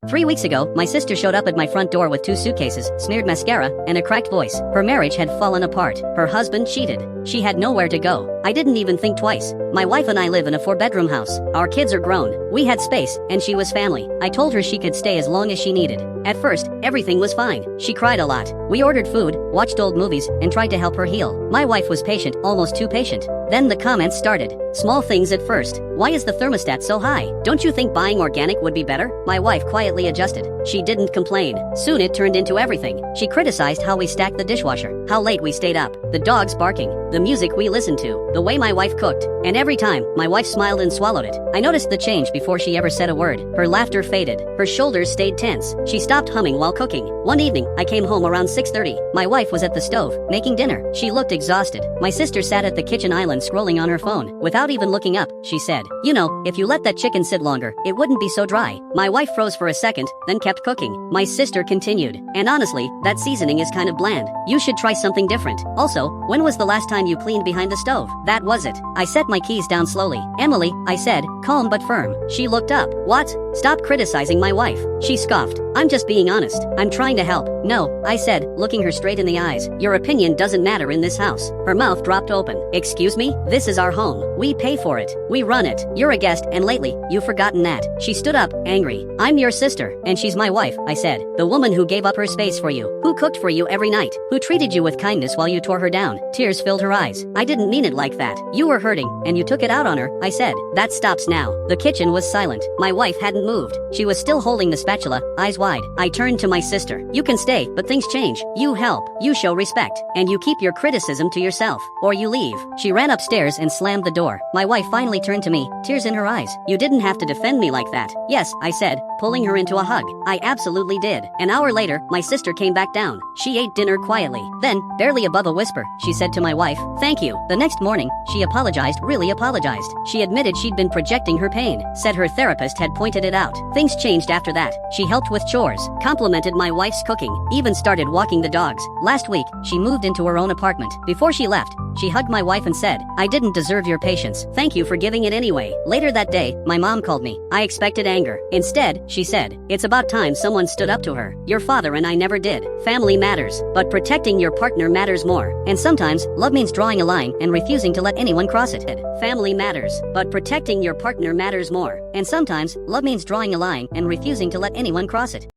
3 weeks ago, my sister showed up at my front door with 2 suitcases, smeared mascara, and a cracked voice. Her marriage had fallen apart. Her husband cheated. She had nowhere to go. I didn't even think twice. My wife and I live in a 4-bedroom house. Our kids are grown. We had space, and she was family. I told her she could stay as long as she needed. At first, everything was fine. She cried a lot. We ordered food, watched old movies, and tried to help her heal. My wife was patient, almost too patient. Then the comments started. Small things at first. Why is the thermostat so high? Don't you think buying organic would be better? My wife quietly adjusted. She didn't complain. Soon it turned into everything. She criticized how we stacked the dishwasher, how late we stayed up, the dogs barking, the music we listened to, the way my wife cooked. And every time, my wife smiled and swallowed it. I noticed the change before she ever said a word. Her laughter faded. Her shoulders stayed tense. She stopped humming while cooking. One evening, I came home around 6:30. My wife was at the stove, making dinner. She looked exhausted. My sister sat at the kitchen island scrolling on her phone. Without even looking up, she said, "You know, if you let that chicken sit longer, it wouldn't be so dry." My wife froze for a second, then kept cooking. My sister continued, "And honestly, that seasoning is kind of bland. You should try something different. Also, when was the last time you cleaned behind the stove?" That was it. I set my keys down slowly. "Emily," I said, calm but firm. She looked up. "What? Stop criticizing my wife." She scoffed. "I'm just being honest. I'm trying to help." "No," I said, looking her straight in the eyes. "Your opinion doesn't matter in this house." Her mouth dropped open. "Excuse me? This is our home. We pay for it. We run it. You're a guest, and lately, you've forgotten that." She stood up, angry. "I'm your sister, and she's my wife," I said. "The woman who gave up her space for you, who cooked for you every night, who treated you with kindness while you tore her down." Tears filled her eyes. "I didn't mean it like that. You were hurting, and you took it out on her," I said. "That stops now." The kitchen was silent. My wife hadn't moved. She was still holding the spatula, eyes wide. I turned to my sister. "You can stay, but things change. You help, you show respect, and you keep your criticism to yourself, or you leave." She ran upstairs and slammed the door. My wife finally turned to me, tears in her eyes. "You didn't have to defend me like that." "Yes," I said, pulling her into a hug. "I absolutely did." An hour later, my sister came back down. She ate dinner quietly. Then, barely above a whisper, she said to my wife, "Thank you." The next morning, she apologized, really apologized. She admitted she'd been projecting her pain, said her therapist had pointed it out. Things changed after that. She helped with chores, complimented my wife's cooking, even started walking the dogs. Last week, she moved into her own apartment. Before she left, she hugged my wife and said, "I didn't deserve your patience. Thank you for giving it anyway." Later that day, my mom called me. I expected anger. Instead, she said, "It's about time someone stood up to her. Your father and I never did. Family matters, but protecting your partner matters more. And sometimes, love means drawing a line and refusing to let anyone cross it." Family matters, but protecting your partner matters more. And sometimes, love means drawing a line and refusing to let anyone cross it.